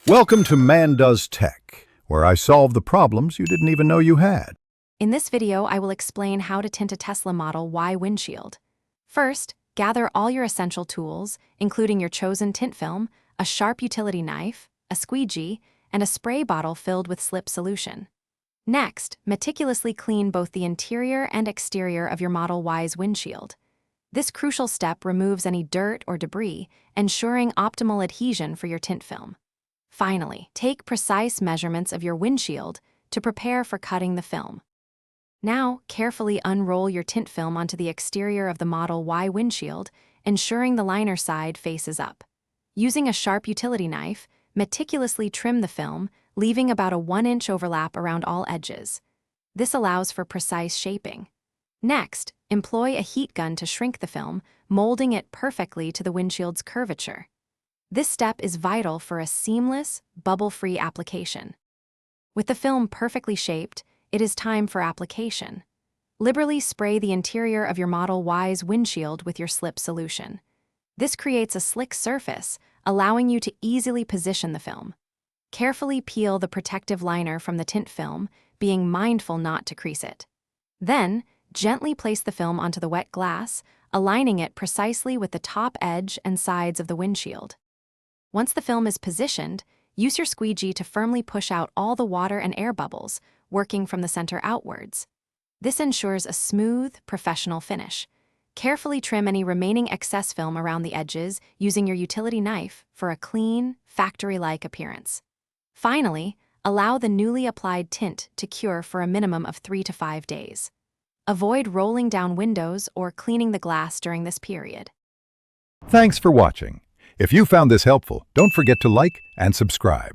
Welcome to Man Does Tech, where I solve the problems you didn't even know you had. In this video, I will explain how to tint a Tesla Model Y windshield. First, gather all your essential tools, including your chosen tint film, a sharp utility knife, a squeegee, and a spray bottle filled with slip solution. Next, meticulously clean both the interior and exterior of your Model Y's windshield. This crucial step removes any dirt or debris, ensuring optimal adhesion for your tint film. Finally, take precise measurements of your windshield to prepare for cutting the film. Now, carefully unroll your tint film onto the exterior of the Model Y windshield, ensuring the liner side faces up. Using a sharp utility knife, meticulously trim the film, leaving about a 1-inch overlap around all edges. This allows for precise shaping. Next, employ a heat gun to shrink the film, molding it perfectly to the windshield's curvature. This step is vital for a seamless, bubble-free application. With the film perfectly shaped, it is time for application. Liberally spray the interior of your Model Y's windshield with your slip solution. This creates a slick surface, allowing you to easily position the film. Carefully peel the protective liner from the tint film, being mindful not to crease it. Then, gently place the film onto the wet glass, aligning it precisely with the top edge and sides of the windshield. Once the film is positioned, use your squeegee to firmly push out all the water and air bubbles, working from the center outwards. This ensures a smooth, professional finish. Carefully trim any remaining excess film around the edges using your utility knife for a clean, factory-like appearance. Finally, allow the newly applied tint to cure for a minimum of 3 to 5 days. Avoid rolling down windows or cleaning the glass during this period. Thanks for watching. If you found this helpful, don't forget to like and subscribe.